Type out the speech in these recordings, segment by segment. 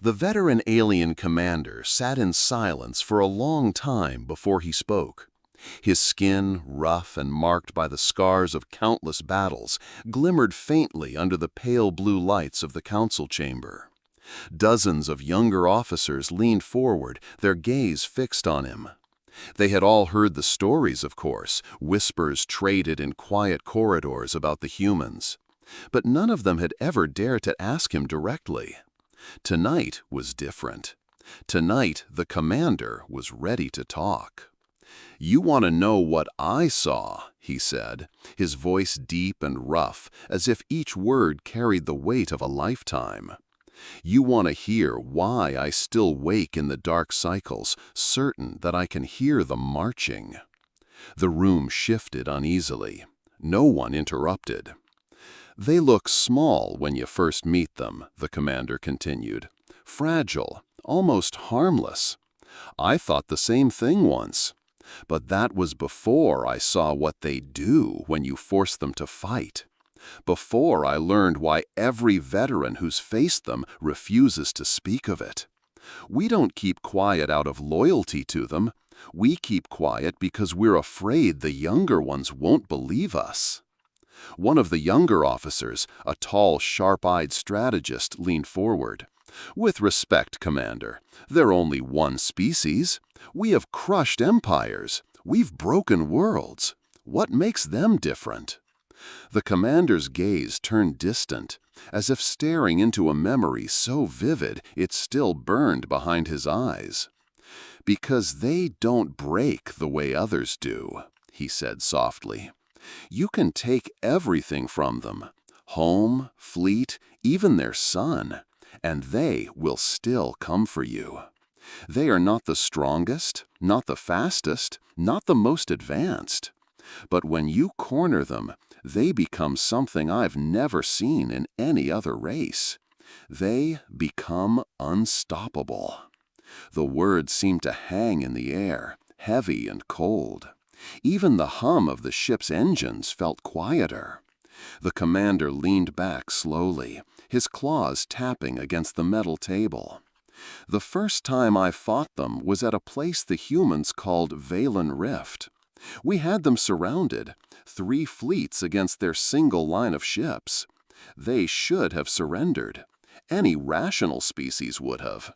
The veteran alien commander sat in silence for a long time before he spoke. His skin, rough and marked by the scars of countless battles, glimmered faintly under the pale blue lights of the council chamber. Dozens of younger officers leaned forward, their gaze fixed on him. They had all heard the stories, of course, whispers traded in quiet corridors about the humans. But none of them had ever dared to ask him directly. Tonight was different. Tonight, the commander was ready to talk. "You want to know what I saw," he said, his voice deep and rough, as if each word carried the weight of a lifetime. "You want to hear why I still wake in the dark cycles, certain that I can hear them marching." The room shifted uneasily. No one interrupted. "They look small when you first meet them," the commander continued. "Fragile, almost harmless. I thought the same thing once. But that was before I saw what they do when you force them to fight. Before I learned why every veteran who's faced them refuses to speak of it. We don't keep quiet out of loyalty to them. We keep quiet because we're afraid the younger ones won't believe us." One of the younger officers, a tall, sharp-eyed strategist, leaned forward. "With respect, Commander, they're only one species. We have crushed empires. We've broken worlds. What makes them different?" The commander's gaze turned distant, as if staring into a memory so vivid it still burned behind his eyes. "Because they don't break the way others do," he said softly. "You can take everything from them, home, fleet, even their son, and they will still come for you. They are not the strongest, not the fastest, not the most advanced. But when you corner them, they become something I've never seen in any other race. They become unstoppable." The words seemed to hang in the air, heavy and cold. Even the hum of the ship's engines felt quieter. The commander leaned back slowly, his claws tapping against the metal table. "The first time I fought them was at a place the humans called Valen Rift. We had them surrounded, 3 fleets against their single line of ships. They should have surrendered. Any rational species would have.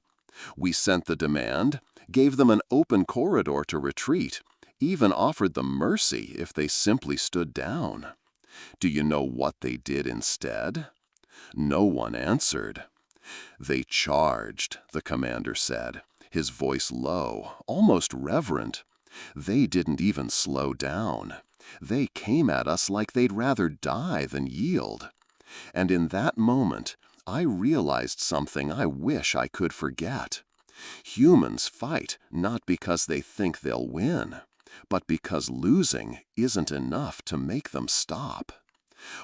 We sent the demand, gave them an open corridor to retreat, even offered them mercy if they simply stood down. Do you know what they did instead?" No one answered. "They charged," the commander said, his voice low, almost reverent. "They didn't even slow down. They came at us like they'd rather die than yield. And in that moment, I realized something I wish I could forget. Humans fight not because they think they'll win, but because losing isn't enough to make them stop."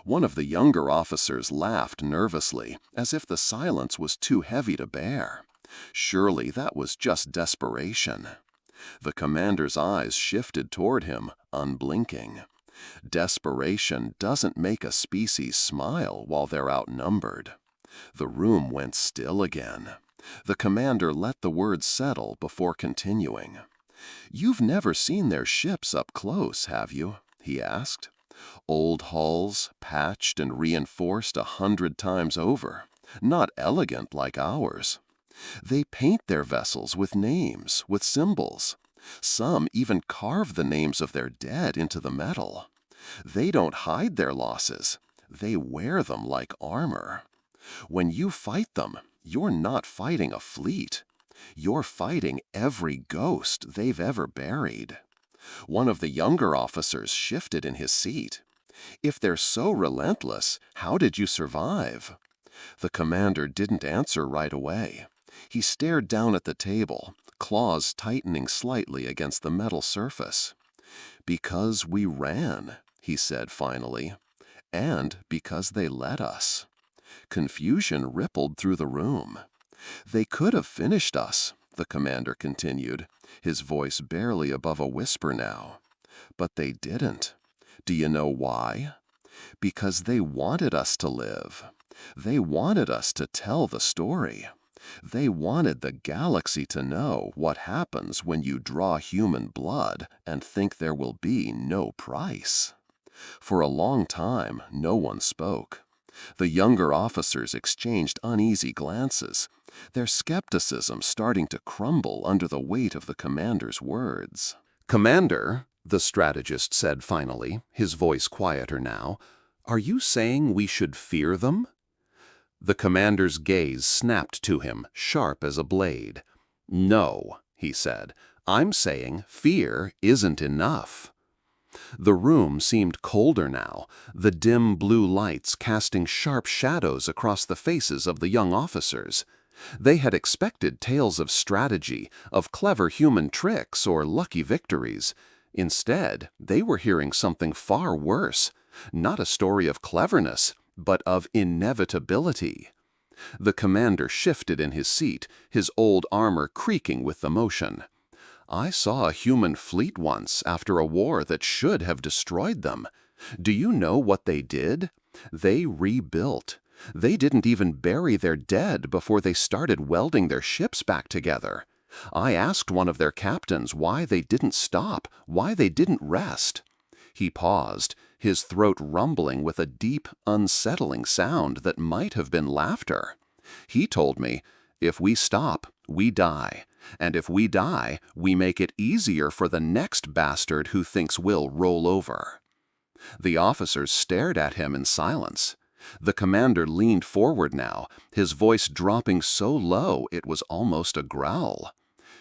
One of the younger officers laughed nervously, as if the silence was too heavy to bear. Surely that was just desperation. The commander's eyes shifted toward him, unblinking. Desperation doesn't make a species smile while they're outnumbered. The room went still again. The commander let the words settle before continuing. "You've never seen their ships up close, have you?" he asked. "Old hulls, patched and reinforced 100 times over. Not elegant like ours. They paint their vessels with names, with symbols. Some even carve the names of their dead into the metal. They don't hide their losses. They wear them like armor. When you fight them, you're not fighting a fleet. You're fighting every ghost they've ever buried." One of the younger officers shifted in his seat. "If they're so relentless, how did you survive?" The commander didn't answer right away. He stared down at the table, claws tightening slightly against the metal surface. "Because we ran," he said finally, "and because they let us." Confusion rippled through the room. "They could have finished us," the commander continued, his voice barely above a whisper now. "But they didn't. Do you know why? Because they wanted us to live. They wanted us to tell the story. They wanted the galaxy to know what happens when you draw human blood and think there will be no price. For a long time, no one spoke. The younger officers exchanged uneasy glances, their skepticism starting to crumble under the weight of the commander's words. "Commander," the strategist said finally, his voice quieter now, "are you saying we should fear them?" The commander's gaze snapped to him, sharp as a blade. "No," he said, "I'm saying fear isn't enough." The room seemed colder now, the dim blue lights casting sharp shadows across the faces of the young officers. They had expected tales of strategy, of clever human tricks or lucky victories. Instead, they were hearing something far worse, not a story of cleverness, but of inevitability. The commander shifted in his seat, his old armor creaking with the motion. "I saw a human fleet once after a war that should have destroyed them. Do you know what they did? They rebuilt. They didn't even bury their dead before they started welding their ships back together. I asked one of their captains why they didn't stop, why they didn't rest." He paused, his throat rumbling with a deep, unsettling sound that might have been laughter. He told me, "If we stop, we die. And if we die, we make it easier for the next bastard who thinks we'll roll over." The officers stared at him in silence. The commander leaned forward now, his voice dropping so low it was almost a growl.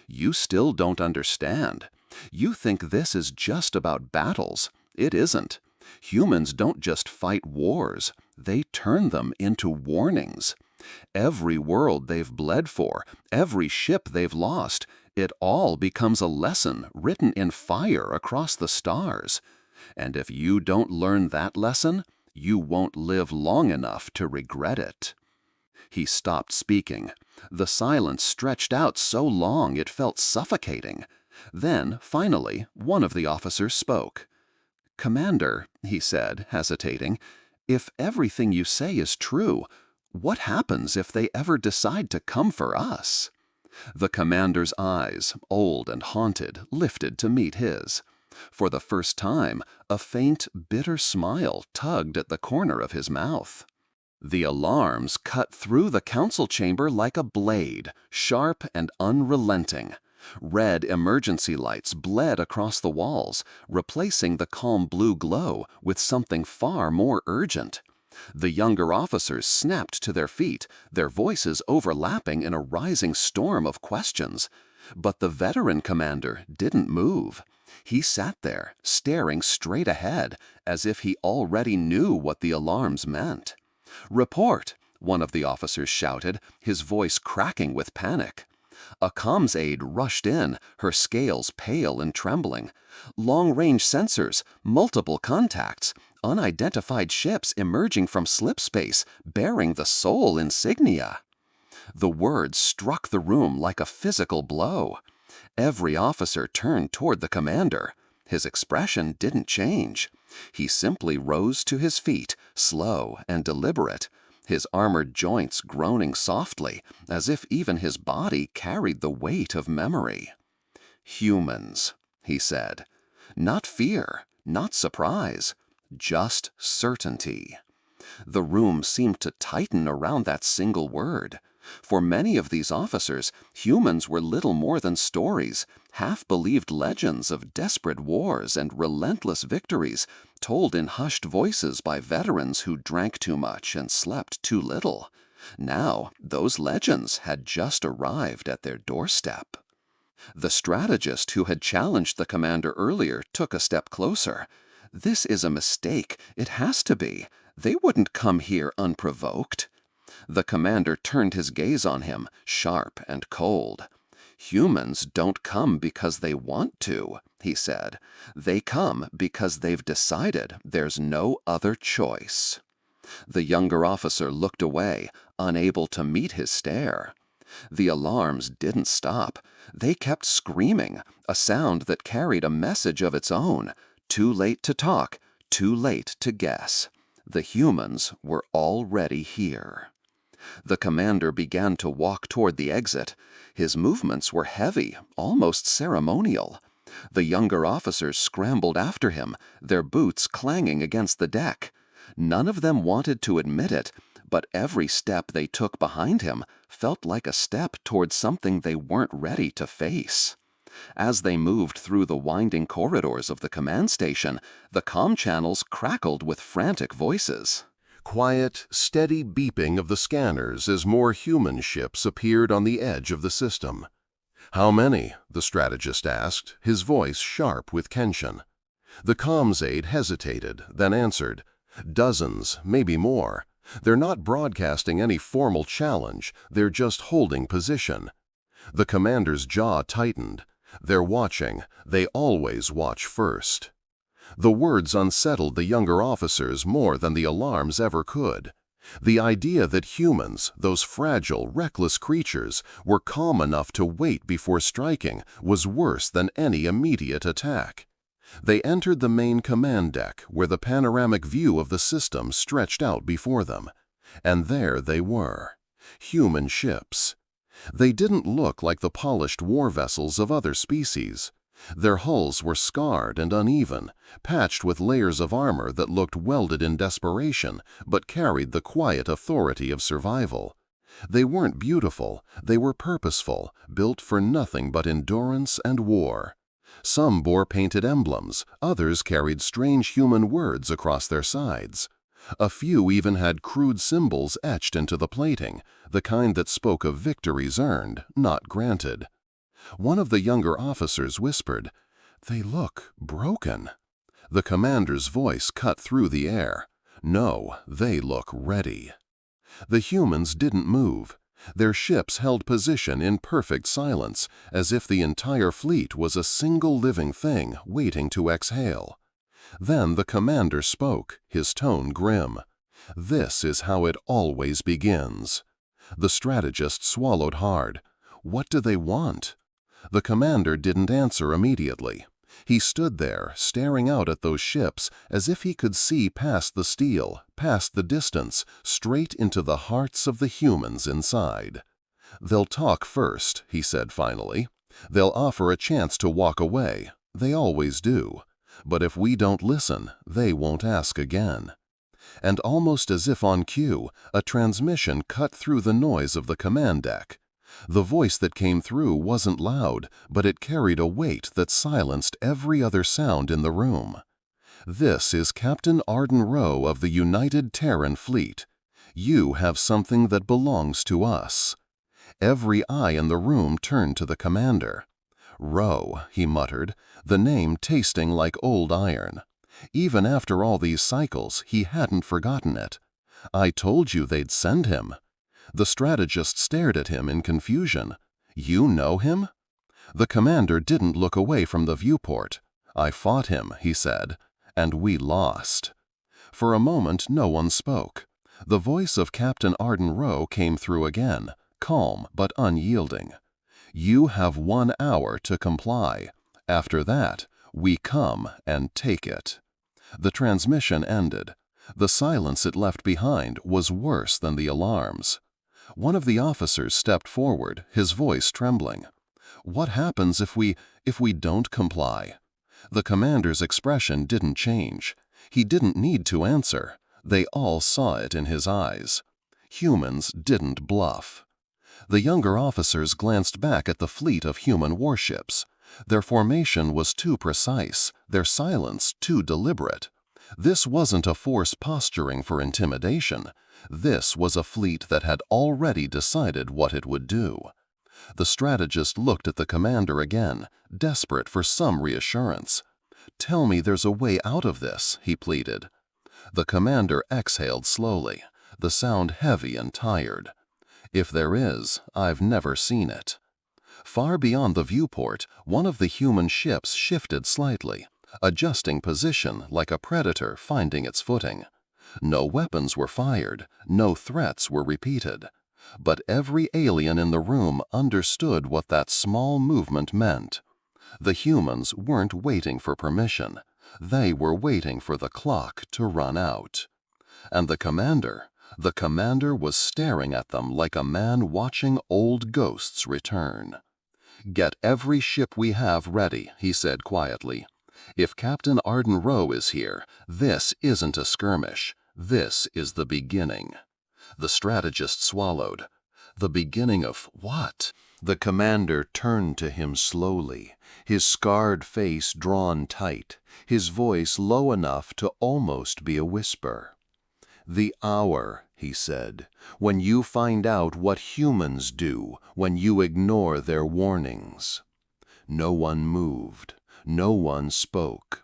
"You still don't understand. You think this is just about battles. It isn't. Humans don't just fight wars. They turn them into warnings. Every world they've bled for, every ship they've lost, it all becomes a lesson written in fire across the stars. And if you don't learn that lesson, you won't live long enough to regret it." He stopped speaking. The silence stretched out so long it felt suffocating. Then, finally, one of the officers spoke. "Commander," he said, hesitating, "if everything you say is true, what happens if they ever decide to come for us?" The commander's eyes, old and haunted, lifted to meet his. For the first time, a faint, bitter smile tugged at the corner of his mouth. The alarms cut through the council chamber like a blade, sharp and unrelenting. Red emergency lights bled across the walls, replacing the calm blue glow with something far more urgent. The younger officers snapped to their feet, their voices overlapping in a rising storm of questions. But the veteran commander didn't move. He sat there, staring straight ahead, as if he already knew what the alarms meant. "Report!" one of the officers shouted, his voice cracking with panic. A comms aide rushed in, her scales pale and trembling. "Long-range sensors, multiple contacts, unidentified ships emerging from slip space, bearing the Sol insignia." The words struck the room like a physical blow. Every officer turned toward the commander. His expression didn't change. He simply rose to his feet, slow and deliberate, his armored joints groaning softly, as if even his body carried the weight of memory. "Humans," he said. "Not fear, not surprise, just certainty." The room seemed to tighten around that single word. For many of these officers, humans were little more than stories, half-believed legends of desperate wars and relentless victories, told in hushed voices by veterans who drank too much and slept too little. Now, those legends had just arrived at their doorstep. The strategist who had challenged the commander earlier took a step closer. "This is a mistake. It has to be. They wouldn't come here unprovoked." The commander turned his gaze on him, sharp and cold. "Humans don't come because they want to," he said. "They come because they've decided there's no other choice." The younger officer looked away, unable to meet his stare. The alarms didn't stop. They kept screaming, a sound that carried a message of its own. Too late to talk, too late to guess. The humans were already here. The commander began to walk toward the exit. His movements were heavy, almost ceremonial. The younger officers scrambled after him, their boots clanging against the deck. None of them wanted to admit it, but every step they took behind him felt like a step toward something they weren't ready to face. As they moved through the winding corridors of the command station, the comm channels crackled with frantic voices. Quiet, steady beeping of the scanners as more human ships appeared on the edge of the system. "How many?" the strategist asked, his voice sharp with tension. The comms aide hesitated, then answered, "Dozens, maybe more. They're not broadcasting any formal challenge, they're just holding position." The commander's jaw tightened. "They're watching. They always watch first." The words unsettled the younger officers more than the alarms ever could. The idea that humans, those fragile, reckless creatures, were calm enough to wait before striking was worse than any immediate attack. They entered the main command deck, where the panoramic view of the system stretched out before them. And there they were. Human ships. They didn't look like the polished war vessels of other species. Their hulls were scarred and uneven, patched with layers of armor that looked welded in desperation, but carried the quiet authority of survival. They weren't beautiful, they were purposeful, built for nothing but endurance and war. Some bore painted emblems, others carried strange human words across their sides. A few even had crude symbols etched into the plating, the kind that spoke of victories earned, not granted. One of the younger officers whispered, "They look broken." The commander's voice cut through the air. "No, they look ready." The humans didn't move. Their ships held position in perfect silence, as if the entire fleet was a single living thing waiting to exhale. Then the commander spoke, his tone grim. "This is how it always begins." The strategist swallowed hard. What do they want? The commander didn't answer immediately. He stood there, staring out at those ships as if he could see past the steel, past the distance, straight into the hearts of the humans inside. "They'll talk first," he said finally. "They'll offer a chance to walk away. They always do. But if we don't listen, they won't ask again." And almost as if on cue, a transmission cut through the noise of the command deck. The voice that came through wasn't loud, but it carried a weight that silenced every other sound in the room. "This is Captain Arden Rowe of the United Terran Fleet. You have something that belongs to us." Every eye in the room turned to the commander. "Rowe," he muttered, the name tasting like old iron. Even after all these cycles, he hadn't forgotten it. "I told you they'd send him." The strategist stared at him in confusion. "You know him?" The commander didn't look away from the viewport. "I fought him," he said, "and we lost." For a moment no one spoke. The voice of Captain Arden Rowe came through again, calm but unyielding. "You have 1 hour to comply. After that, we come and take it." The transmission ended. The silence it left behind was worse than the alarms. One of the officers stepped forward, his voice trembling. "What happens if we don't comply?" The commander's expression didn't change. He didn't need to answer. They all saw it in his eyes. Humans didn't bluff. The younger officers glanced back at the fleet of human warships. Their formation was too precise, their silence too deliberate. This wasn't a force posturing for intimidation. This was a fleet that had already decided what it would do. The strategist looked at the commander again, desperate for some reassurance. "Tell me there's a way out of this," he pleaded. The commander exhaled slowly, the sound heavy and tired. "If there is, I've never seen it." Far beyond the viewport, one of the human ships shifted slightly, adjusting position like a predator finding its footing. No weapons were fired, no threats were repeated. But every alien in the room understood what that small movement meant. The humans weren't waiting for permission. They were waiting for the clock to run out. And the commander, The commander was staring at them like a man watching old ghosts return. "Get every ship we have ready," he said quietly. "If Captain Arden Rowe is here, this isn't a skirmish. This is the beginning." The strategist swallowed. The beginning of what? The commander turned to him slowly, his scarred face drawn tight, his voice low enough to almost be a whisper. "The hour," he said, "when you find out what humans do when you ignore their warnings." No one moved. No one spoke.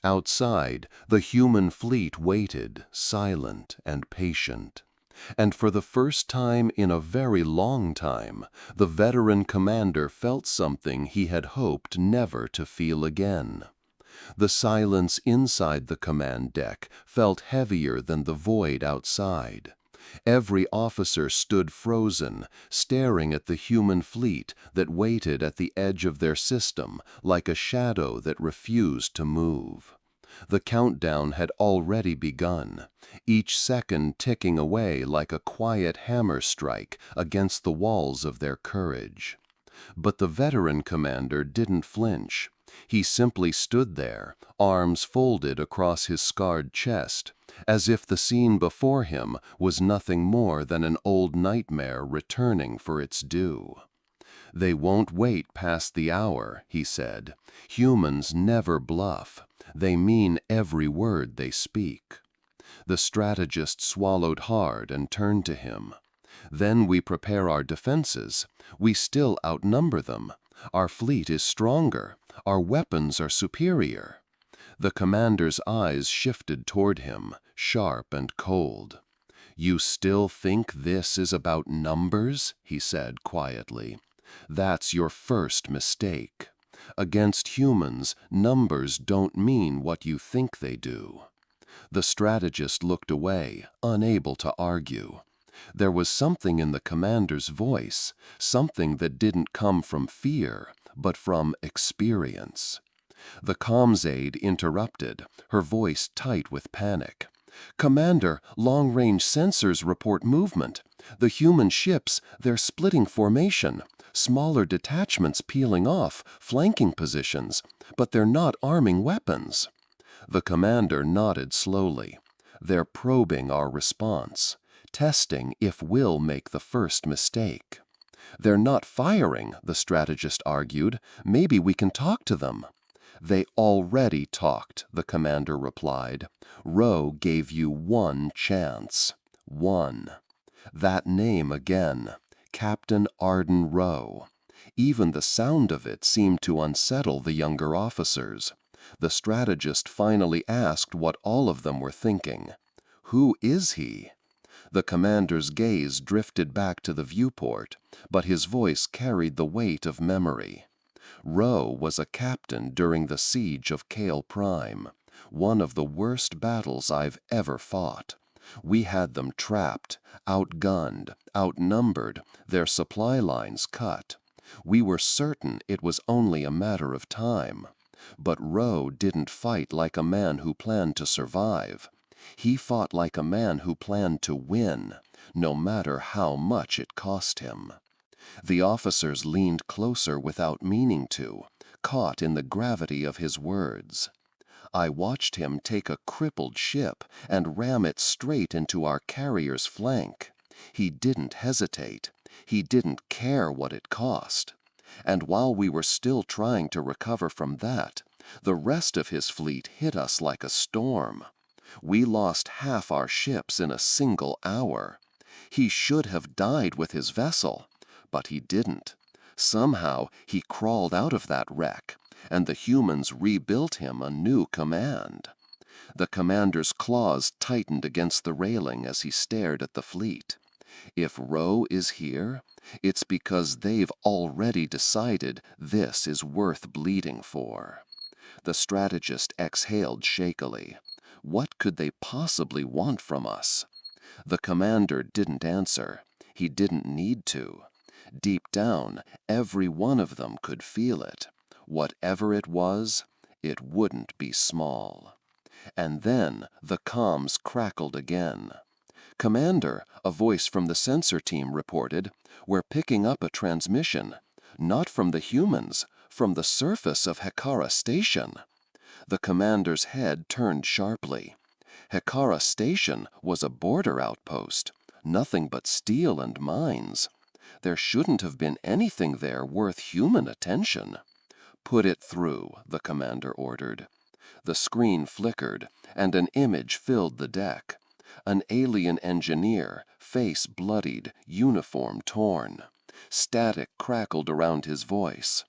Outside, the human fleet waited, silent and patient. And for the first time in a very long time, the veteran commander felt something he had hoped never to feel again. The silence inside the command deck felt heavier than the void outside. Every officer stood frozen, staring at the human fleet that waited at the edge of their system like a shadow that refused to move. The countdown had already begun, each second ticking away like a quiet hammer strike against the walls of their courage. But the veteran commander didn't flinch. He simply stood there, arms folded across his scarred chest, as if the scene before him was nothing more than an old nightmare returning for its due. "They won't wait past the hour," he said. "Humans never bluff. They mean every word they speak." The strategist swallowed hard and turned to him. "Then we prepare our defenses. We still outnumber them. Our fleet is stronger. Our weapons are superior." The commander's eyes shifted toward him, sharp and cold. "You still think this is about numbers?" he said quietly. "That's your first mistake. Against humans, numbers don't mean what you think they do." The strategist looked away, unable to argue. There was something in the commander's voice, something that didn't come from fear, but from experience. The comms aide interrupted, her voice tight with panic. "Commander, long-range sensors report movement. The human ships, they're splitting formation. Smaller detachments peeling off, flanking positions, but they're not arming weapons." The commander nodded slowly. "They're probing our response, testing if we'll make the first mistake." "They're not firing," the strategist argued. "Maybe we can talk to them." "They already talked," the commander replied. "Rowe gave you one chance. One." That name again. Captain Arden Rowe. Even the sound of it seemed to unsettle the younger officers. The strategist finally asked what all of them were thinking. "Who is he?" The commander's gaze drifted back to the viewport, but his voice carried the weight of memory. "Rowe was a captain during the siege of Kale Prime, one of the worst battles I've ever fought. We had them trapped, outgunned, outnumbered, their supply lines cut. We were certain it was only a matter of time. But Rowe didn't fight like a man who planned to survive. He fought like a man who planned to win, no matter how much it cost him." The officers leaned closer without meaning to, caught in the gravity of his words. "I watched him take a crippled ship and ram it straight into our carrier's flank. He didn't hesitate. He didn't care what it cost. And while we were still trying to recover from that, the rest of his fleet hit us like a storm. We lost half our ships in a single hour. He should have died with his vessel, but he didn't. Somehow he crawled out of that wreck, and the humans rebuilt him a new command." The commander's claws tightened against the railing as he stared at the fleet. "If Rowe is here, it's because they've already decided this is worth bleeding for." The strategist exhaled shakily. What could they possibly want from us? The commander didn't answer. He didn't need to. Deep down, every one of them could feel it. Whatever it was, it wouldn't be small. And then the comms crackled again. "Commander," a voice from the sensor team reported, "we're picking up a transmission. Not from the humans, from the surface of Hekara Station." The commander's head turned sharply. Hekara Station was a border outpost, nothing but steel and mines. There shouldn't have been anything there worth human attention. "Put it through," the commander ordered. The screen flickered, and an image filled the deck. An alien engineer, face bloodied, uniform torn. Static crackled around his voice.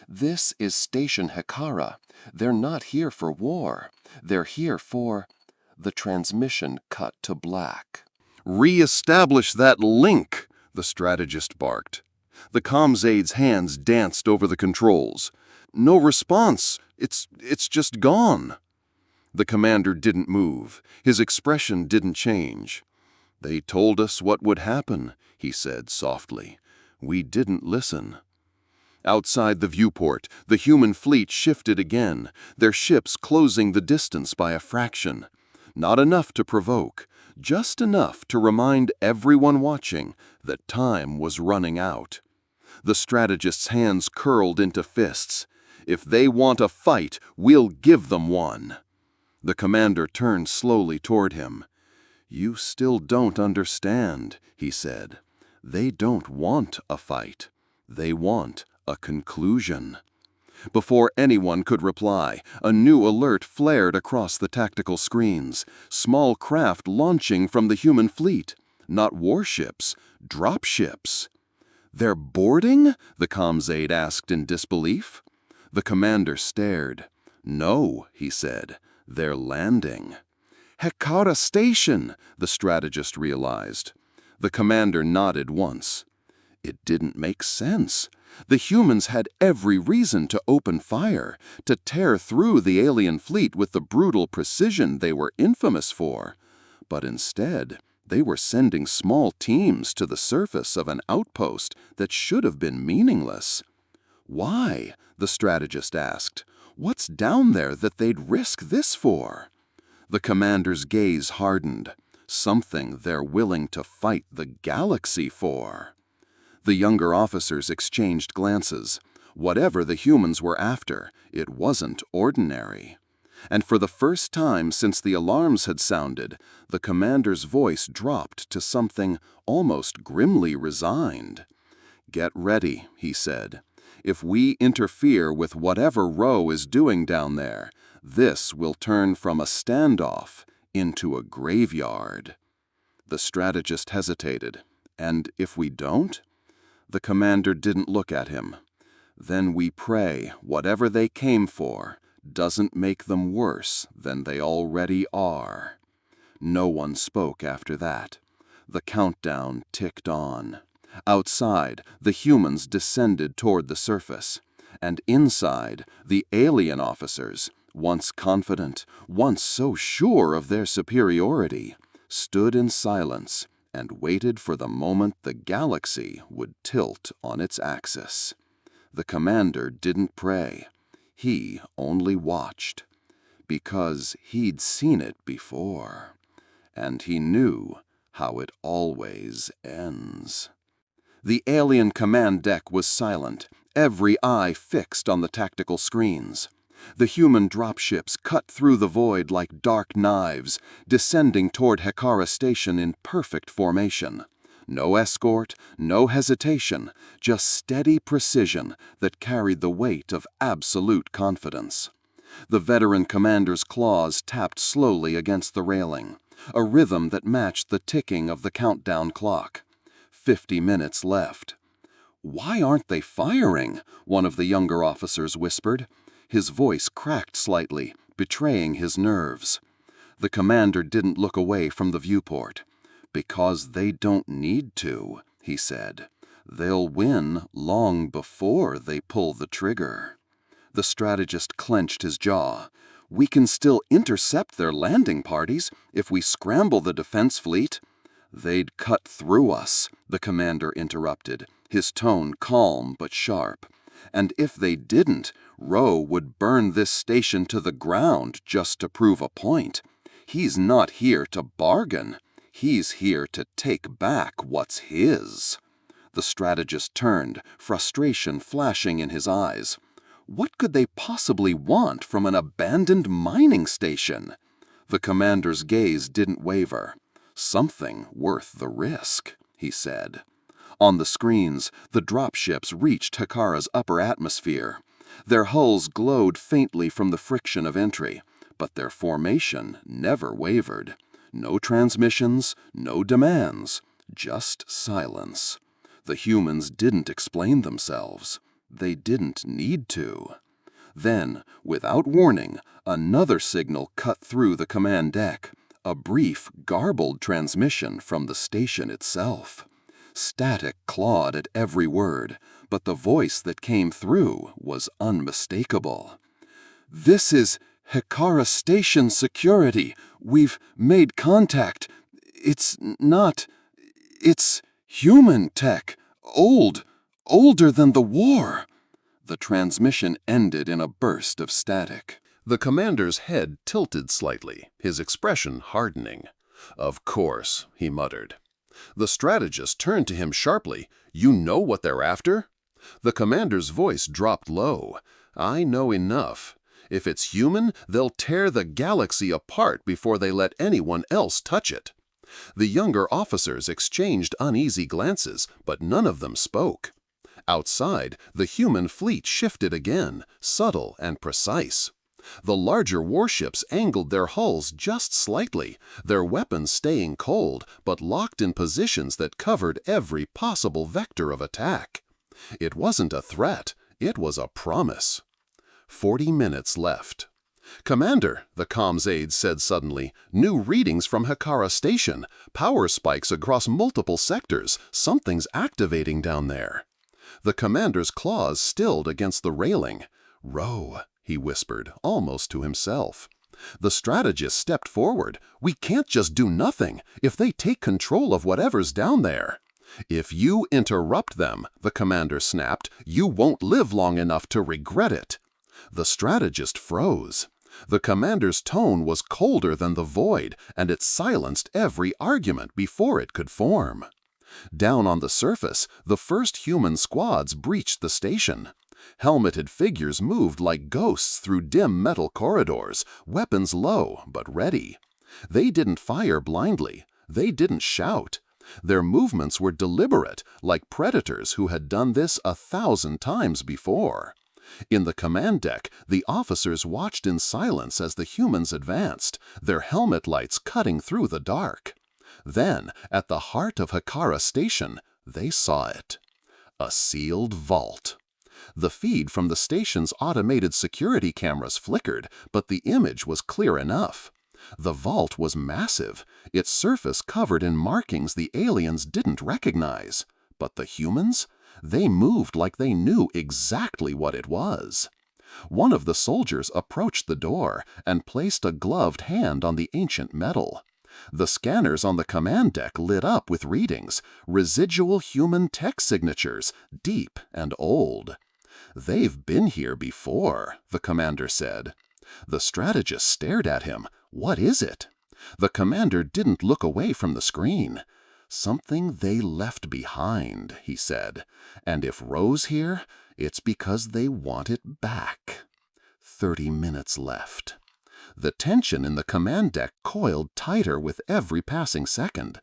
"This is Station Hekara. They're not here for war. They're here for—" The transmission cut to black. "Re-establish that link," the strategist barked. The comms aide's hands danced over the controls. "No response. It's just gone." The commander didn't move. His expression didn't change. "They told us what would happen," he said softly. "We didn't listen." Outside the viewport, the human fleet shifted again, their ships closing the distance by a fraction. Not enough to provoke, just enough to remind everyone watching that time was running out. The strategist's hands curled into fists. "If they want a fight, we'll give them one." The commander turned slowly toward him. "You still don't understand," he said. "They don't want a fight. They want a conclusion." Before anyone could reply, a new alert flared across the tactical screens. Small craft launching from the human fleet. Not warships, dropships. "They're boarding?" the comms aide asked in disbelief. The commander stared. "No," he said. "They're landing." "Hekara Station," the strategist realized. The commander nodded once. It didn't make sense. The humans had every reason to open fire, to tear through the alien fleet with the brutal precision they were infamous for. But instead, they were sending small teams to the surface of an outpost that should have been meaningless. "Why?" the strategist asked. "What's down there that they'd risk this for?" The commander's gaze hardened. Something they're willing to fight the galaxy for. The younger officers exchanged glances. Whatever the humans were after, it wasn't ordinary. And for the first time since the alarms had sounded, the commander's voice dropped to something almost grimly resigned. "Get ready," he said. "If we interfere with whatever Roe is doing down there, this will turn from a standoff into a graveyard." The strategist hesitated. "And if we don't?" The commander didn't look at him. "Then we pray whatever they came for doesn't make them worse than they already are." No one spoke after that. The countdown ticked on. Outside, the humans descended toward the surface. And inside, the alien officers, once confident, once so sure of their superiority, stood in silence and waited for the moment the galaxy would tilt on its axis. The commander didn't pray. He only watched. Because he'd seen it before. And he knew how it always ends. The alien command deck was silent, every eye fixed on the tactical screens. The human dropships cut through the void like dark knives, descending toward Hekara Station in perfect formation. No escort, no hesitation, just steady precision that carried the weight of absolute confidence. The veteran commander's claws tapped slowly against the railing, a rhythm that matched the ticking of the countdown clock. 50 minutes left. "Why aren't they firing?" one of the younger officers whispered. His voice cracked slightly, betraying his nerves. The commander didn't look away from the viewport. "Because they don't need to," he said. "They'll win long before they pull the trigger." The strategist clenched his jaw. "We can still intercept their landing parties if we scramble the defense fleet." "They'd cut through us," the commander interrupted, his tone calm but sharp. "And if they didn't, Roe would burn this station to the ground just to prove a point. He's not here to bargain. He's here to take back what's his. The strategist turned, frustration flashing in his eyes. What could they possibly want from an abandoned mining station? The commander's gaze didn't waver. Something worth the risk, he said. On the screens, the dropships reached Hekara's upper atmosphere. Their hulls glowed faintly from the friction of entry, but their formation never wavered. No transmissions, no demands, just silence. The humans didn't explain themselves. They didn't need to. Then, without warning, another signal cut through the command deck, a brief, garbled transmission from the station itself. Static clawed at every word, but the voice that came through was unmistakable. "This is Hekara Station Security. We've made contact. It's human tech. Older than the war." The transmission ended in a burst of static. The commander's head tilted slightly, his expression hardening. "Of course," he muttered. The strategist turned to him sharply. "You know what they're after?" The commander's voice dropped low. "I know enough. If it's human, they'll tear the galaxy apart before they let anyone else touch it." The younger officers exchanged uneasy glances, but none of them spoke. Outside, the human fleet shifted again, subtle and precise. The larger warships angled their hulls just slightly, their weapons staying cold but locked in positions that covered every possible vector of attack. It wasn't a threat, it was a promise. 40 minutes left. "Commander," the comms aide said suddenly, "new readings from Hekara Station. Power spikes across multiple sectors. Something's activating down there." The commander's claws stilled against the railing. "Row," he whispered, almost to himself. The strategist stepped forward. "We can't just do nothing. If they take control of whatever's down there." "If you interrupt them," the commander snapped, "you won't live long enough to regret it." The strategist froze. The commander's tone was colder than the void, and it silenced every argument before it could form. Down on the surface, the first human squads breached the station. Helmeted figures moved like ghosts through dim metal corridors, weapons low but ready. They didn't fire blindly. They didn't shout. Their movements were deliberate, like predators who had done this 1,000 times before. In the command deck, the officers watched in silence as the humans advanced, their helmet lights cutting through the dark. Then, at the heart of Hekara Station, they saw it. A sealed vault. The feed from the station's automated security cameras flickered, but the image was clear enough. The vault was massive, its surface covered in markings the aliens didn't recognize. But the humans? They moved like they knew exactly what it was. One of the soldiers approached the door and placed a gloved hand on the ancient metal. The scanners on the command deck lit up with readings, residual human tech signatures, deep and old. "They've been here before," the commander said. The strategist stared at him. "What is it?" The commander didn't look away from the screen. "Something they left behind," he said. "And if Row's here, it's because they want it back." 30 minutes left. The tension in the command deck coiled tighter with every passing second.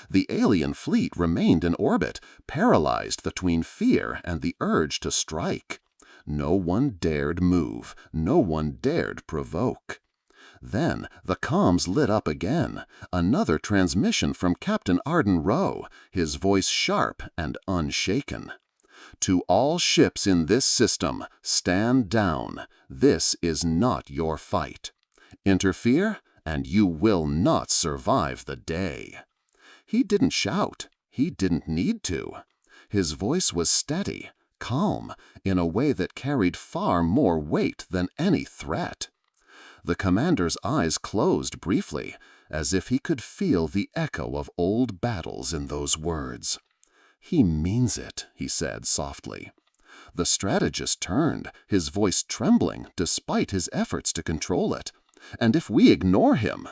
The alien fleet remained in orbit, paralyzed between fear and the urge to strike. No one dared move. No one dared provoke. Then the comms lit up again, another transmission from Captain Arden Rowe, his voice sharp and unshaken. "To all ships in this system, stand down. This is not your fight. Interfere, and you will not survive the day." He didn't shout. He didn't need to. His voice was steady, calm, in a way that carried far more weight than any threat. The commander's eyes closed briefly, as if he could feel the echo of old battles in those words. "He means it," he said softly. The strategist turned, his voice trembling despite his efforts to control it. "And if we ignore him?"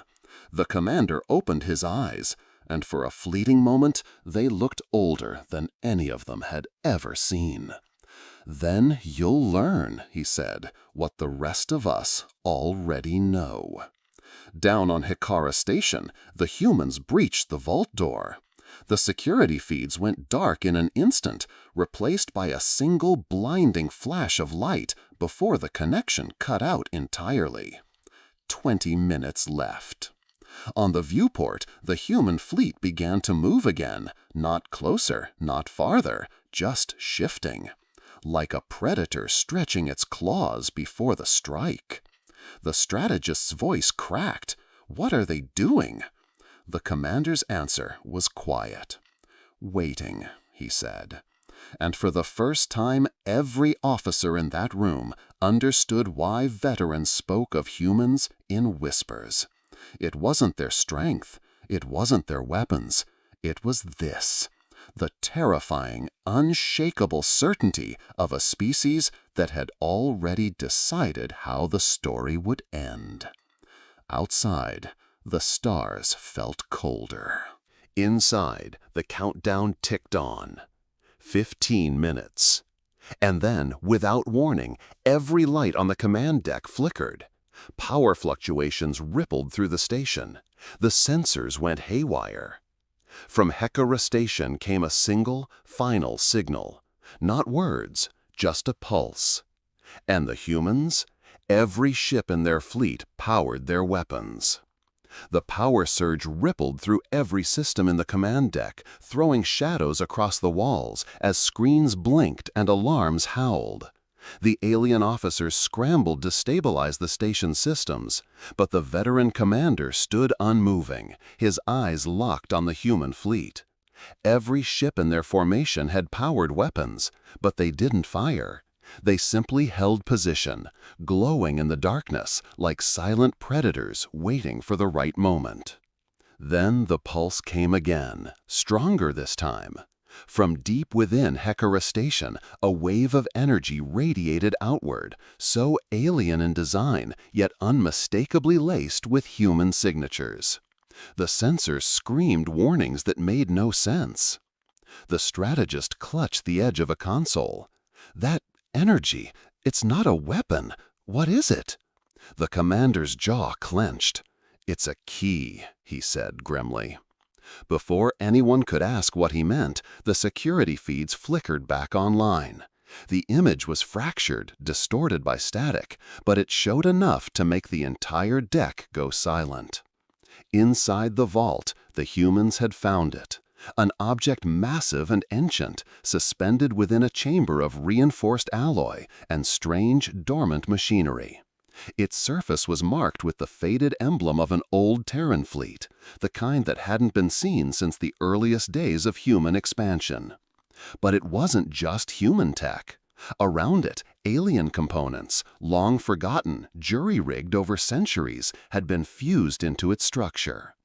The commander opened his eyes. and for a fleeting moment they looked older than any of them had ever seen. "Then you'll learn," he said, "what the rest of us already know." Down on Hikara Station, the humans breached the vault door. The security feeds went dark in an instant, replaced by a single blinding flash of light before the connection cut out entirely. 20 minutes left. On the viewport, the human fleet began to move again, not closer, not farther, just shifting. Like a predator stretching its claws before the strike. The strategist's voice cracked. "What are they doing?" The commander's answer was quiet. "Waiting," he said. And for the first time, every officer in that room understood why veterans spoke of humans in whispers. It wasn't their strength. It wasn't their weapons. It was this: the terrifying, unshakable certainty of a species that had already decided how the story would end. Outside, the stars felt colder. Inside, the countdown ticked on. 15 minutes. And then, without warning, every light on the command deck flickered. Power fluctuations rippled through the station. The sensors went haywire. From Hekara Station came a single, final signal. Not words, just a pulse. And the humans? Every ship in their fleet powered their weapons. The power surge rippled through every system in the command deck, throwing shadows across the walls as screens blinked and alarms howled. The alien officers scrambled to stabilize the station's systems, but the veteran commander stood unmoving, his eyes locked on the human fleet. Every ship in their formation had powered weapons, but they didn't fire. They simply held position, glowing in the darkness like silent predators waiting for the right moment. Then the pulse came again, stronger this time. From deep within Hekara Station, a wave of energy radiated outward, so alien in design, yet unmistakably laced with human signatures. The sensors screamed warnings that made no sense. The strategist clutched the edge of a console. "That energy, it's not a weapon. What is it?" The commander's jaw clenched. "It's a key," he said grimly. Before anyone could ask what he meant, the security feeds flickered back online. The image was fractured, distorted by static, but it showed enough to make the entire deck go silent. Inside the vault, the humans had found it. An object massive and ancient, suspended within a chamber of reinforced alloy and strange, dormant machinery. Its surface was marked with the faded emblem of an old Terran fleet, the kind that hadn't been seen since the earliest days of human expansion. But it wasn't just human tech. Around it, alien components, long forgotten, jury-rigged over centuries, had been fused into its structure.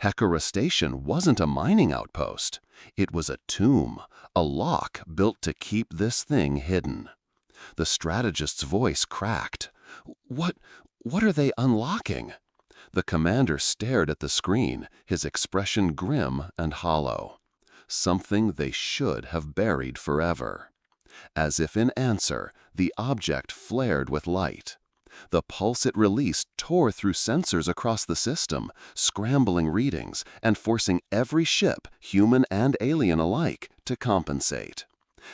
Hekara Station wasn't a mining outpost. It was a tomb, a lock built to keep this thing hidden. The strategist's voice cracked. What are they unlocking?" The commander stared at the screen, his expression grim and hollow. Something they should have buried forever. As if in answer, the object flared with light. The pulse it released tore through sensors across the system, scrambling readings and forcing every ship, human and alien alike, to compensate.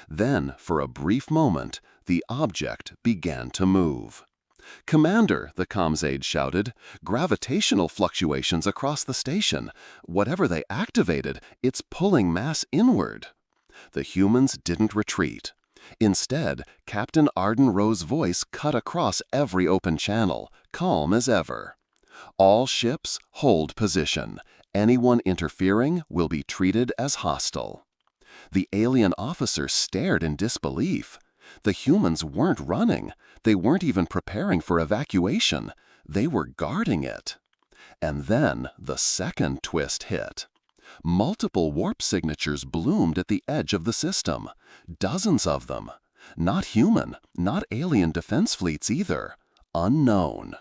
Then, for a brief moment, the object began to move. "Commander," the comms aide shouted, "gravitational fluctuations across the station. Whatever they activated, it's pulling mass inward." The humans didn't retreat. Instead, Captain Arden Rowe's voice cut across every open channel, calm as ever. "All ships, hold position. Anyone interfering will be treated as hostile." The alien officer stared in disbelief. The humans weren't running. They weren't even preparing for evacuation. They were guarding it. And then the second twist hit. Multiple warp signatures bloomed at the edge of the system. Dozens of them. Not human, not alien defense fleets either. Unknown.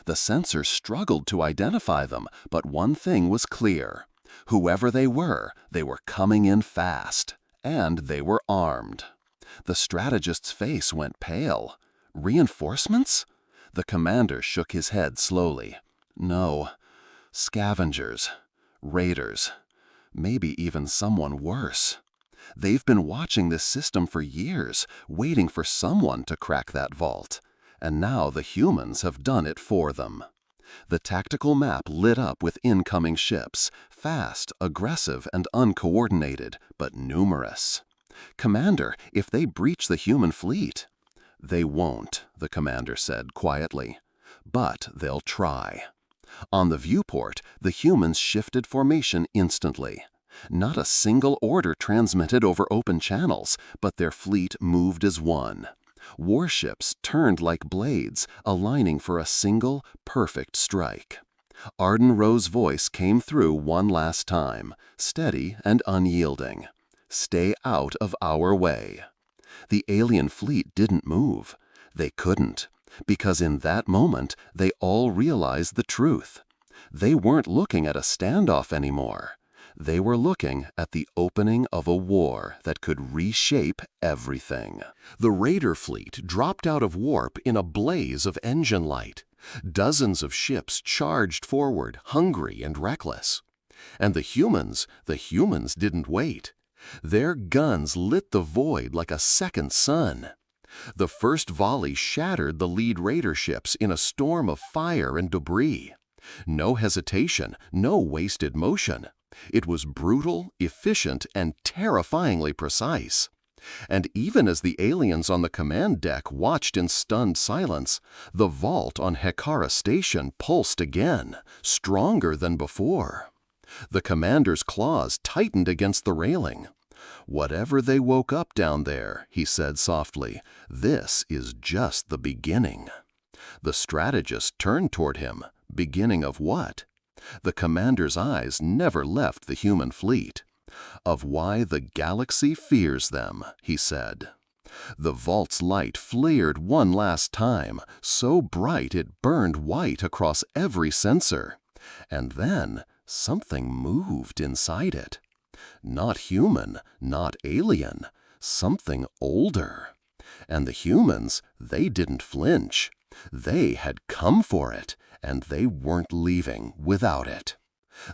The sensors struggled to identify them, but one thing was clear. Whoever they were coming in fast, and they were armed. The strategist's face went pale. Reinforcements? The commander shook his head slowly. No. Scavengers. Raiders. Maybe even someone worse. They've been watching this system for years, waiting for someone to crack that vault. And now the humans have done it for them. The tactical map lit up with incoming ships, fast, aggressive, and uncoordinated, but numerous. Commander, if they breach the human fleet— They won't, the commander said quietly. But they'll try. On the viewport, the humans shifted formation instantly. Not a single order transmitted over open channels, but their fleet moved as one. Warships turned like blades, aligning for a single, perfect strike. Arden Rowe's voice came through one last time, steady and unyielding. Stay out of our way. The alien fleet didn't move. They couldn't, because in that moment they all realized the truth. They weren't looking at a standoff anymore. They were looking at the opening of a war that could reshape everything. The Raider fleet dropped out of warp in a blaze of engine light. Dozens of ships charged forward, hungry and reckless. And the humans didn't wait. Their guns lit the void like a second sun. The first volley shattered the lead Raider ships in a storm of fire and debris. No hesitation, no wasted motion. It was brutal, efficient, and terrifyingly precise. And even as the aliens on the command deck watched in stunned silence, the vault on Hekara Station pulsed again, stronger than before. The commander's claws tightened against the railing. "Whatever they woke up down there," he said softly, "this is just the beginning." The strategist turned toward him. Beginning of what? The commander's eyes never left the human fleet. "Of why the galaxy fears them," he said. The vault's light flared one last time, so bright it burned white across every sensor. And then something moved inside it. Not human, not alien, something older. And the humans, they didn't flinch. They had come for it, and they weren't leaving without it.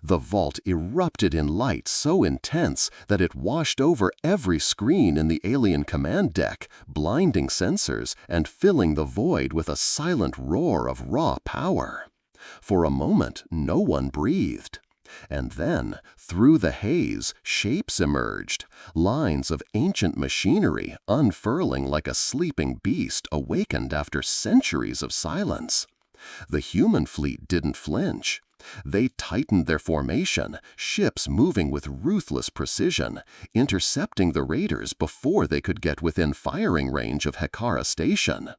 The vault erupted in light so intense that it washed over every screen in the alien command deck, blinding sensors and filling the void with a silent roar of raw power. For a moment, no one breathed. And then, through the haze, shapes emerged, lines of ancient machinery unfurling like a sleeping beast awakened after centuries of silence. The human fleet didn't flinch. They tightened their formation, ships moving with ruthless precision, intercepting the raiders before they could get within firing range of Hekara Station.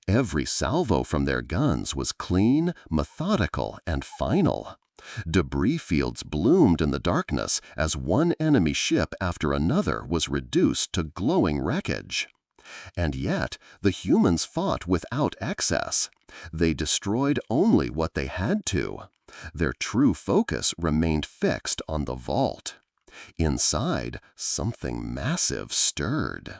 Every salvo from their guns was clean, methodical, and final. Debris fields bloomed in the darkness as one enemy ship after another was reduced to glowing wreckage. And yet, the humans fought without excess. They destroyed only what they had to. Their true focus remained fixed on the vault. Inside, something massive stirred.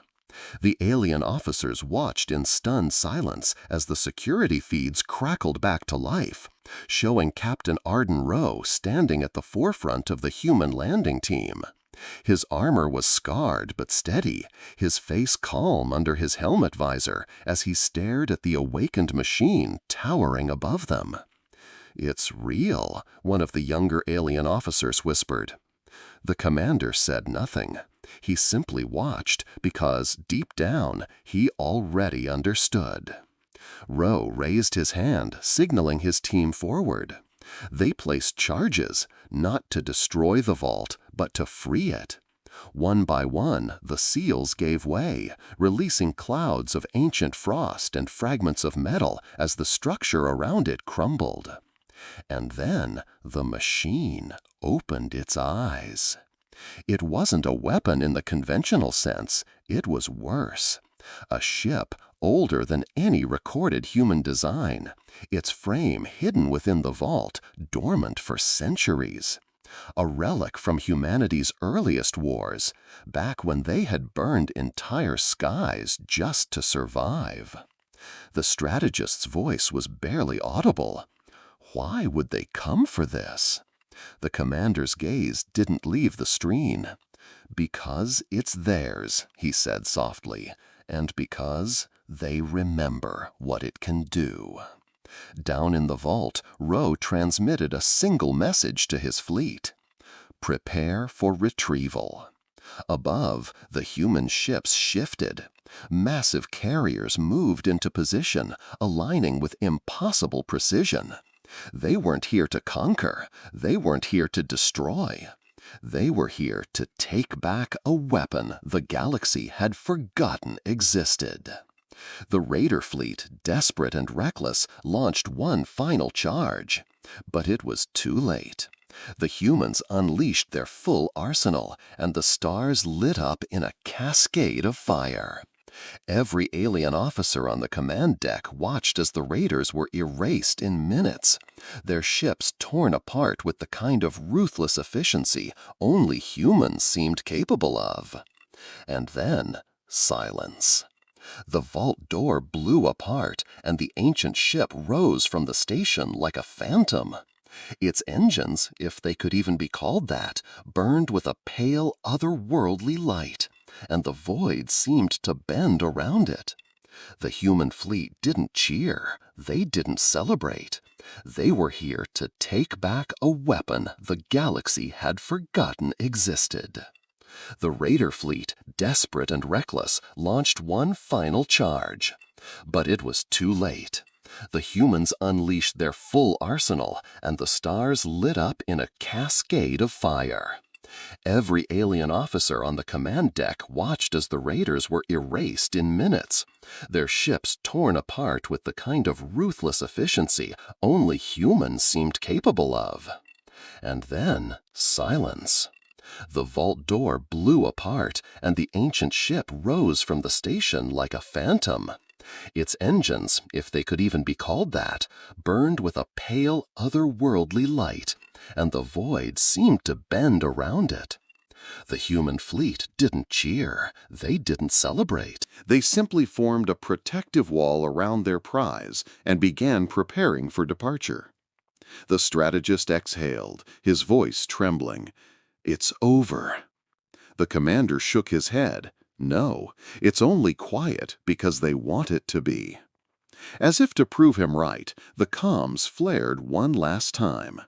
The alien officers watched in stunned silence as the security feeds crackled back to life, showing Captain Arden Rowe standing at the forefront of the human landing team. His armor was scarred but steady, his face calm under his helmet visor as he stared at the awakened machine towering above them. "It's real," one of the younger alien officers whispered. The commander said nothing. He simply watched because, deep down, he already understood. Rowe raised his hand, signaling his team forward. They placed charges, not to destroy the vault, but to free it. One by one, the seals gave way, releasing clouds of ancient frost and fragments of metal as the structure around it crumbled. And then the machine opened its eyes. It wasn't a weapon in the conventional sense. It was worse. A ship older than any recorded human design, its frame hidden within the vault, dormant for centuries. a relic from humanity's earliest wars, back when they had burned entire skies just to survive. The strategist's voice was barely audible. Why would they come for this? The commander's gaze didn't leave the screen. "Because it's theirs," he said softly, "and because they remember what it can do." Down in the vault, Rowe transmitted a single message to his fleet: "Prepare for retrieval." Above, the human ships shifted. Massive carriers moved into position, aligning with impossible precision. They weren't here to conquer. They weren't here to destroy. They were here to take back a weapon the galaxy had forgotten existed. The Raider fleet, desperate and reckless, launched one final charge. But it was too late. The humans unleashed their full arsenal, and the stars lit up in a cascade of fire. Every alien officer on the command deck watched as the Raiders were erased in minutes, their ships torn apart with the kind of ruthless efficiency only humans seemed capable of. And then, silence. The vault door blew apart, and the ancient ship rose from the station like a phantom. Its engines, if they could even be called that, burned with a pale, otherworldly light, and the void seemed to bend around it. The human fleet didn't cheer. They didn't celebrate. They were here to take back a weapon the galaxy had forgotten existed. The Raider fleet, desperate and reckless, launched one final charge. But it was too late. The humans unleashed their full arsenal, and the stars lit up in a cascade of fire. Every alien officer on the command deck watched as the Raiders were erased in minutes, their ships torn apart with the kind of ruthless efficiency only humans seemed capable of. And then, silence. The vault door blew apart, and the ancient ship rose from the station like a phantom. Its engines, if they could even be called that, burned with a pale, otherworldly light, and the void seemed to bend around it. The human fleet didn't cheer. They didn't celebrate. They simply formed a protective wall around their prize and began preparing for departure. The strategist exhaled, his voice trembling. "It's over." The commander shook his head. "No, it's only quiet because they want it to be." As if to prove him right, the comms flared one last time.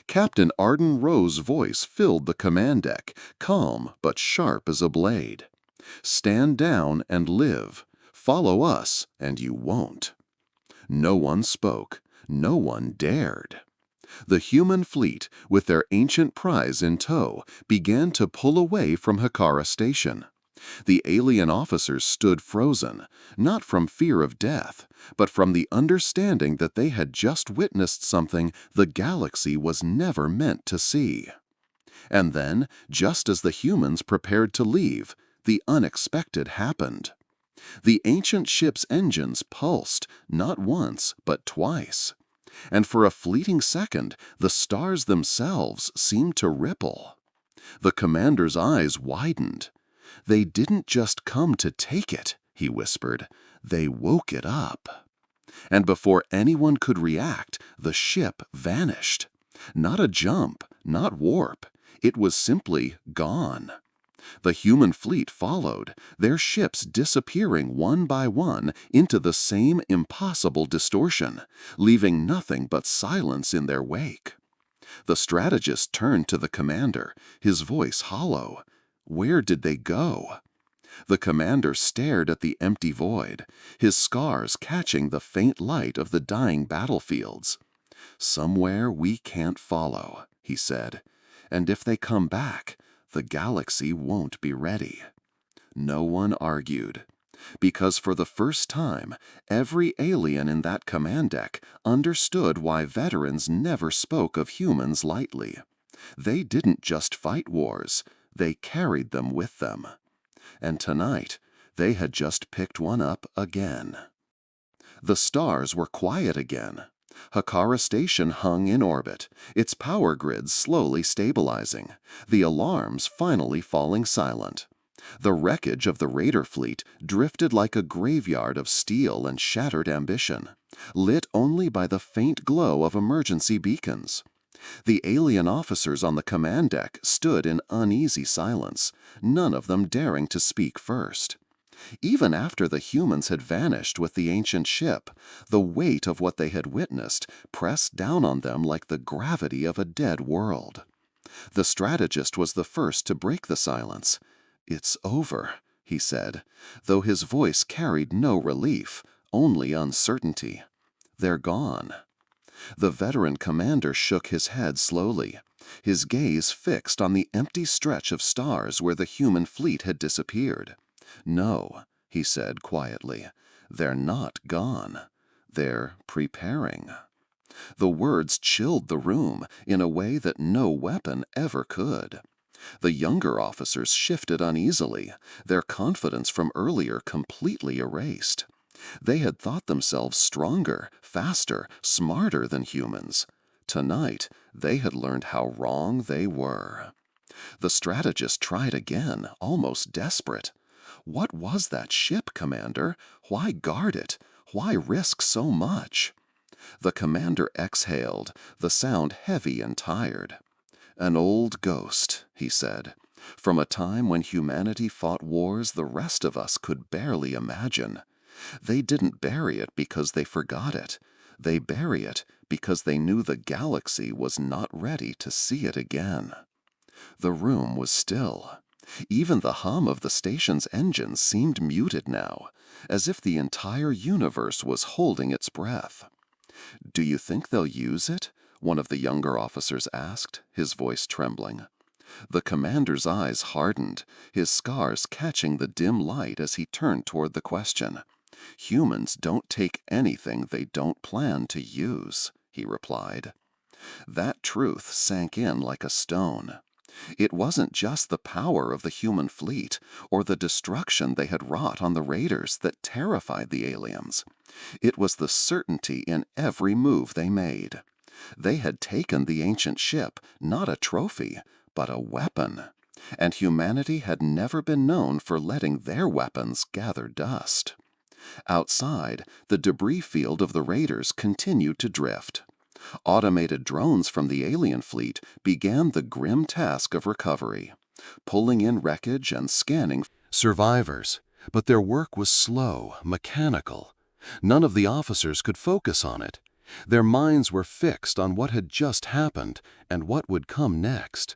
Captain Arden Rowe's voice filled the command deck, calm but sharp as a blade. "Stand down and live. Follow us, and you won't." No one spoke. No one dared. The human fleet, with their ancient prize in tow, began to pull away from Hakara Station. The alien officers stood frozen, not from fear of death, but from the understanding that they had just witnessed something the galaxy was never meant to see. And then, just as the humans prepared to leave, the unexpected happened. The ancient ship's engines pulsed, not once, but twice. And for a fleeting second, the stars themselves seemed to ripple. The commander's eyes widened. "They didn't just come to take it," he whispered. "They woke it up." And before anyone could react, the ship vanished. Not a jump, not warp. It was simply gone. The human fleet followed, their ships disappearing one by one into the same impossible distortion, leaving nothing but silence in their wake. The strategist turned to the commander, his voice hollow. Where did they go? The commander stared at the empty void, his scars catching the faint light of the dying battlefields. "Somewhere we can't follow," he said, "and if they come back, the galaxy won't be ready." No one argued, because for the first time, every alien in that command deck understood why veterans never spoke of humans lightly. They didn't just fight wars, they carried them with them. And tonight, they had just picked one up again. The stars were quiet again. Hakara Station hung in orbit, its power grids slowly stabilizing, the alarms finally falling silent. The wreckage of the raider fleet drifted like a graveyard of steel and shattered ambition, lit only by the faint glow of emergency beacons. The alien officers on the command deck stood in uneasy silence, none of them daring to speak first. Even after the humans had vanished with the ancient ship, the weight of what they had witnessed pressed down on them like the gravity of a dead world. The strategist was the first to break the silence. "It's over," he said, though his voice carried no relief, only uncertainty. "They're gone." The veteran commander shook his head slowly, his gaze fixed on the empty stretch of stars where the human fleet had disappeared. "No," he said quietly, "they're not gone. They're preparing." The words chilled the room in a way that no weapon ever could. The younger officers shifted uneasily, their confidence from earlier completely erased. They had thought themselves stronger, faster, smarter than humans. Tonight, they had learned how wrong they were. The strategist tried again, almost desperate. "What was that ship, Commander? Why guard it? Why risk so much?" The commander exhaled, the sound heavy and tired. "An old ghost," he said, "from a time when humanity fought wars the rest of us could barely imagine. They didn't bury it because they forgot it. They bury it because they knew the galaxy was not ready to see it again." The room was still. Even the hum of the station's engines seemed muted now, as if the entire universe was holding its breath. "Do you think they'll use it?" one of the younger officers asked, his voice trembling. The commander's eyes hardened, his scars catching the dim light as he turned toward the question. "Humans don't take anything they don't plan to use," he replied. That truth sank in like a stone. It wasn't just the power of the human fleet or the destruction they had wrought on the raiders that terrified the aliens. It was the certainty in every move they made. They had taken the ancient ship, not a trophy, but a weapon. And humanity had never been known for letting their weapons gather dust. Outside, the debris field of the raiders continued to drift. Automated drones from the alien fleet began the grim task of recovery, pulling in wreckage and scanning survivors, but their work was slow, mechanical. None of the officers could focus on it. Their minds were fixed on what had just happened and what would come next.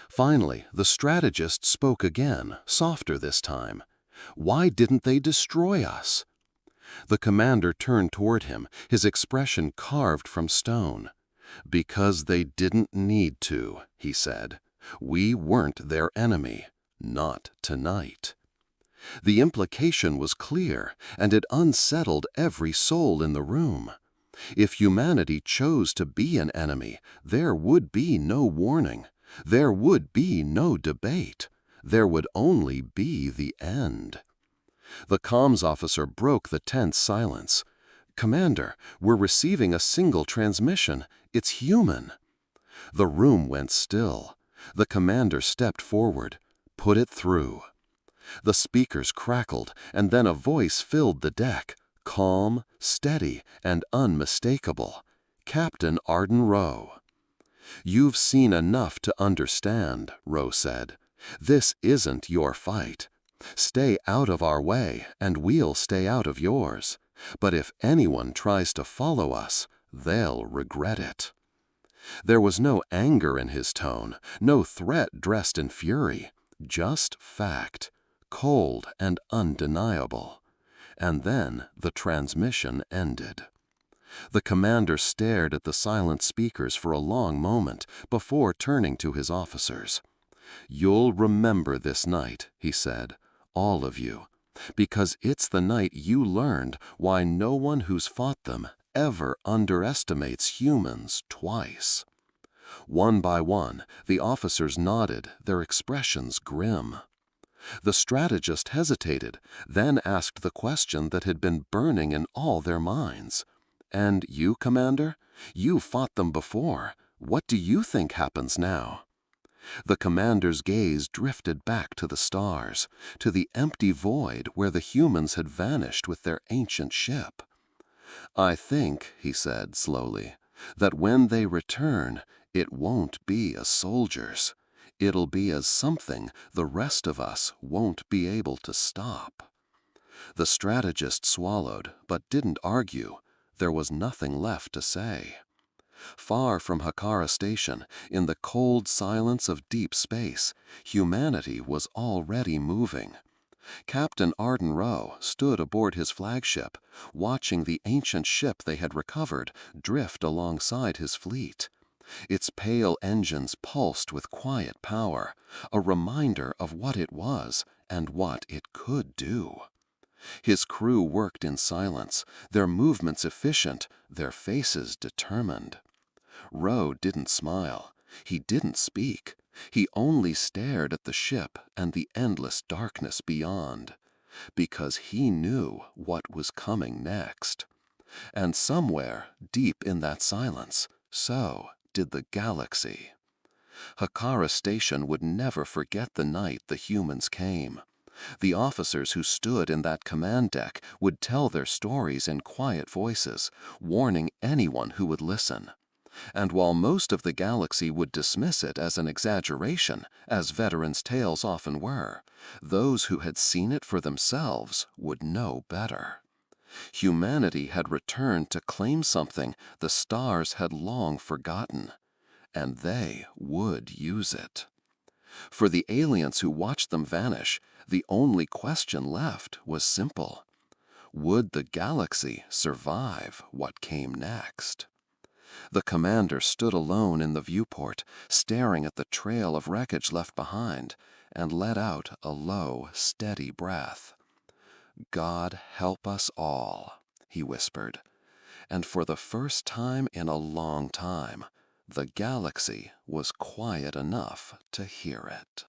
Finally, the strategist spoke again, softer this time. "Why didn't they destroy us?" The commander turned toward him, his expression carved from stone. "Because they didn't need to," he said. "We weren't their enemy. Not tonight." The implication was clear, and it unsettled every soul in the room. If humanity chose to be an enemy, there would be no warning. There would be no debate. There would only be the end. The comms officer broke the tense silence. "Commander, we're receiving a single transmission. It's human." The room went still. The commander stepped forward. "Put it through." The speakers crackled, and then a voice filled the deck, calm, steady, and unmistakable. Captain Arden Rowe. "You've seen enough to understand," Rowe said. "This isn't your fight. Stay out of our way, and we'll stay out of yours. But if anyone tries to follow us, they'll regret it." There was no anger in his tone, no threat dressed in fury, just fact, cold and undeniable. And then the transmission ended. The commander stared at the silent speakers for a long moment before turning to his officers. "You'll remember this night," he said, "all of you, because it's the night you learned why no one who's fought them ever underestimates humans twice." One by one, the officers nodded, their expressions grim. The strategist hesitated, then asked the question that had been burning in all their minds. And you, Commander? You fought them before. What do you think happens now? The commander's gaze drifted back to the stars, to the empty void where the humans had vanished with their ancient ship. I think, he said slowly, that when they return, it won't be as soldiers. It'll be as something the rest of us won't be able to stop. The strategist swallowed, but didn't argue. There was nothing left to say. Far from Hakara Station, in the cold silence of deep space, humanity was already moving. Captain Arden Rowe stood aboard his flagship, watching the ancient ship they had recovered drift alongside his fleet. Its pale engines pulsed with quiet power, a reminder of what it was and what it could do. His crew worked in silence, their movements efficient, their faces determined. Rowe didn't smile. He didn't speak. He only stared at the ship and the endless darkness beyond, because he knew what was coming next. And somewhere, deep in that silence, so did the galaxy. Hakara Station would never forget the night the humans came. The officers who stood in that command deck would tell their stories in quiet voices, warning anyone who would listen. And while most of the galaxy would dismiss it as an exaggeration, as veterans' tales often were, those who had seen it for themselves would know better. Humanity had returned to claim something the stars had long forgotten, and they would use it. For the aliens who watched them vanish, the only question left was simple. Would the galaxy survive what came next? The commander stood alone in the viewport, staring at the trail of wreckage left behind, and let out a low, steady breath. "God help us all," he whispered. And for the first time in a long time, the galaxy was quiet enough to hear it.